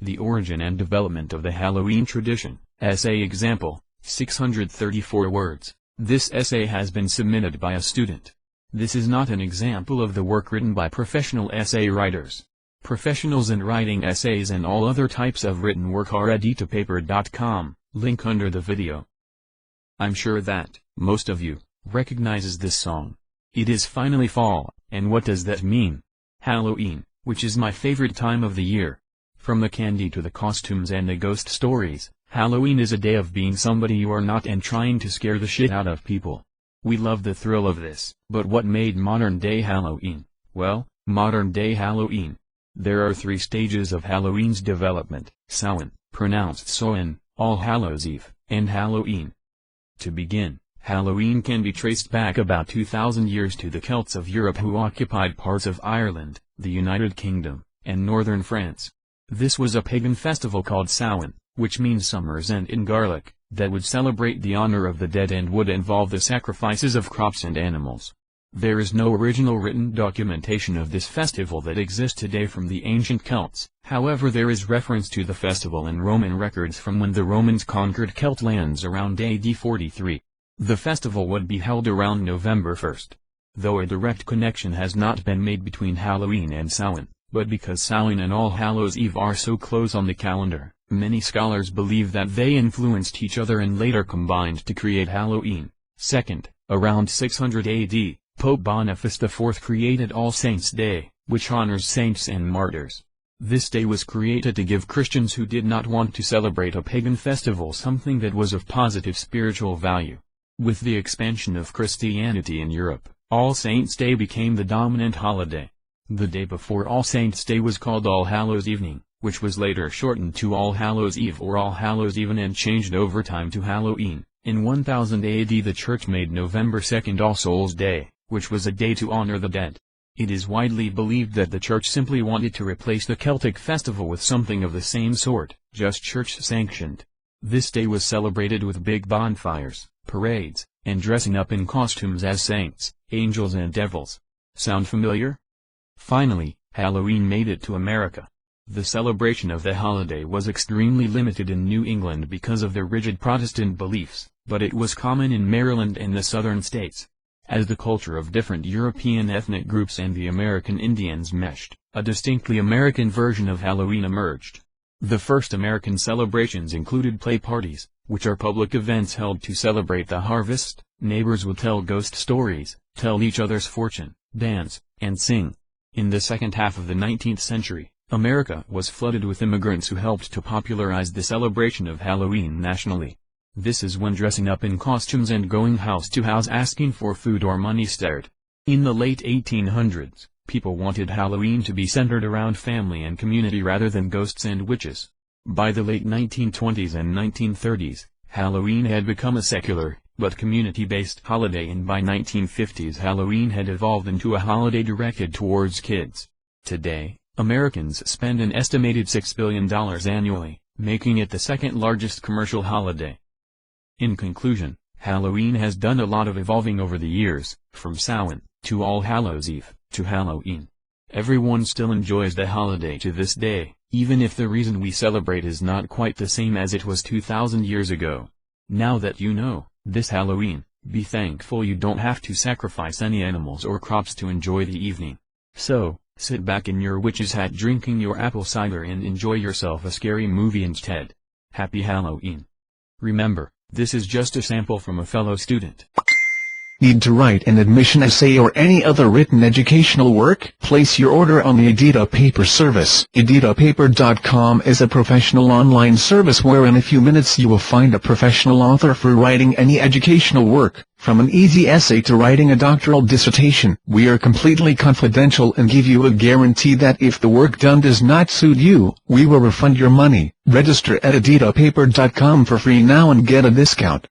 The Origin and Development of the Halloween Tradition, Essay Example, 634 words. This essay has been submitted by a student. This is not an example of the work written by professional essay writers. Professionals in writing essays and all other types of written work are at editapaper.com, link under the video. I'm sure that most of you recognizes this song. It is finally fall, and what does that mean? Halloween, which is my favorite time of the year. From the candy to the costumes and the ghost stories, Halloween is a day of being somebody you are not and trying to scare the shit out of people. We love the thrill of this. But what made modern-day Halloween? Well, modern-day Halloween. There are 3 stages of Halloween's development: Samhain, pronounced Samhain, All Hallows Eve, and Halloween. To begin, Halloween can be traced back about 2,000 years to the Celts of Europe who occupied parts of Ireland, the United Kingdom, and northern France. This was a pagan festival called Samhain, which means summer's end in Gaelic, that would celebrate the honor of the dead and would involve the sacrifices of crops and animals. There is no original written documentation of this festival that exists today from the ancient Celts. However, there is reference to the festival in Roman records from when the Romans conquered Celt lands around AD 43. The festival would be held around November 1st. Though a direct connection has not been made between Halloween and Samhain, but because Samhain and All Hallows Eve are so close on the calendar, many scholars believe that they influenced each other and later combined to create Halloween. Second, around 600 AD, Pope Boniface IV created All Saints' Day, which honors saints and martyrs. This day was created to give Christians who did not want to celebrate a pagan festival something that was of positive spiritual value. With the expansion of Christianity in Europe, All Saints' Day became the dominant holiday. The day before All Saints' Day was called All Hallows Evening, which was later shortened to All Hallows Eve or All Hallows Even and changed over time to Halloween. In 1000 AD the Church made November 2nd All Souls' Day, which was a day to honor the dead. It is widely believed that the Church simply wanted to replace the Celtic festival with something of the same sort, just Church-sanctioned. This day was celebrated with big bonfires, parades, and dressing up in costumes as saints, angels and devils. Sound familiar? Finally, Halloween made it to America. The celebration of the holiday was extremely limited in New England because of their rigid Protestant beliefs, but it was common in Maryland and the southern states. As the culture of different European ethnic groups and the American Indians meshed, a distinctly American version of Halloween emerged. The first American celebrations included play parties, which are public events held to celebrate the harvest. Neighbors would tell ghost stories, tell each other's fortune, dance, and sing. In the second half of the 19th century, America was flooded with immigrants who helped to popularize the celebration of Halloween nationally. This is when dressing up in costumes and going house to house asking for food or money started. In the late 1800s, people wanted Halloween to be centered around family and community rather than ghosts and witches. By the late 1920s and 1930s, Halloween had become a secular, but community-based holiday, and by 1950s Halloween had evolved into a holiday directed towards kids. Today, Americans spend an estimated $6 billion annually, making it the second largest commercial holiday. In conclusion, Halloween has done a lot of evolving over the years, from Samhain, to All Hallows Eve, to Halloween. Everyone still enjoys the holiday to this day, even if the reason we celebrate is not quite the same as it was 2,000 years ago. Now that you know, this Halloween, be thankful you don't have to sacrifice any animals or crops to enjoy the evening. So, sit back in your witch's hat drinking your apple cider and enjoy yourself a scary movie instead. Happy Halloween. Remember, this is just a sample from a fellow student. Need to write an admission essay or any other written educational work? Place your order on the Edita Paper service. EditaPaper.com is a professional online service where in a few minutes you will find a professional author for writing any educational work, from an easy essay to writing a doctoral dissertation. We are completely confidential and give you a guarantee that if the work done does not suit you, we will refund your money. Register at EditaPaper.com for free now and get a discount.